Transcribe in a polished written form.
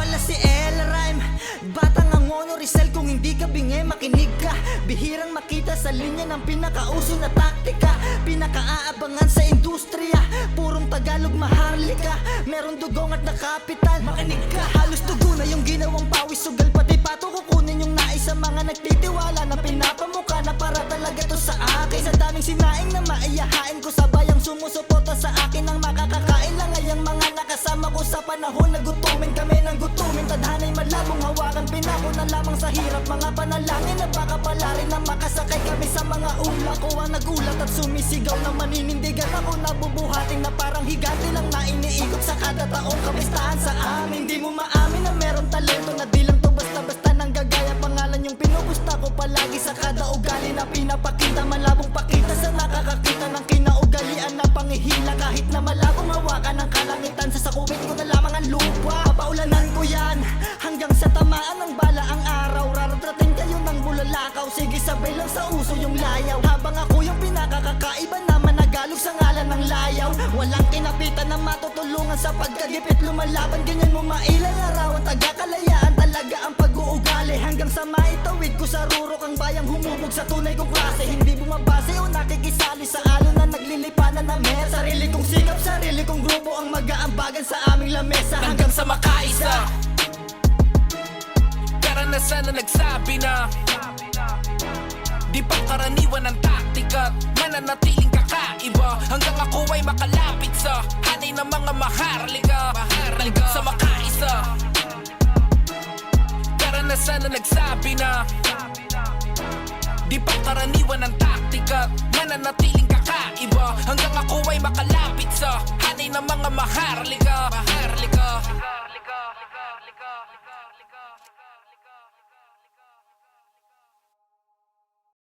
pala si El Rhyme, batang ang Honor Rizal. Kung hindi ka bingi, makinig ka. Bihirang makita sa linya ng pinakauso na taktika, pinakaaabangan sa industriya. Purong Tagalog maharlika, meron dugong at nakapital. Makinig ka, halos dugo na yung ginawang pawis. Sugal pati pato kukunin yung nais sa mga nagtitiwala na pinapamuka na para talaga to sa akin. Sa daming sinaing na maiyahain ko, sabayang sumusuporta sa akin ang makakakain lang ay ang mga nakasama ko sa panahon na gutumin kami ng gutumin. Tadhana'y malabong hawakan, pinako na lamang sa hirap. Mga panalangin na baka pala rin na makasakay kami sa mga ulak. Ko ang nagulat at sumisigaw na maninindigan ako, nabubuhating na parang higante lang na iniikot sa kada taong kapistahan sa amin. Di mo maamin na meron talento na di lang to basta-basta nang gagaya. Pangalan yung pinupusta ko palagi sa kada ugali na pinapakita. Malabong pakita sa nakakakita ng kinaugalian na pangihila. Kahit na malabong hawakan ng kalangitan, sasakupin ko na lamang ang lupa. Papaulanan ko yan hanggang sa tamaan ng bala ang araw. Raratratin kayo ng bulalakaw, sige sabay lang sa uso yung layaw. Habang ako yung pinakakakaiba na managalog sa ngalan ng layaw. Walang kinapitan na matutulungan sa pagkagipit lumalaban. Ganyan mo mailang araw, taga-kalayaan talaga ang pag-uugali. Hanggang sa maitawid ko sa rurok ang bayang humubog sa tunay kong klase. Hindi bumabase o nakikisali sa alon na naglilipanan na mer. Sarili kong sikap, sarili kong grupo ang mag-aambagan sa aming lamesa. Hanggang sa makaisa. Karanasan na nagsabi na di pangkaraniwan ang taktika, mananatiling kakaiba. Hanggang ako ay makalapit sa hanay ng mga maharlika. Hanggang sa makaisa. Karanasan na nagsabi na di pangkaraniwan ang taktika, mananatiling kakaiba. Hanggang ako ay makalapit sa hanay ng mga maharlika.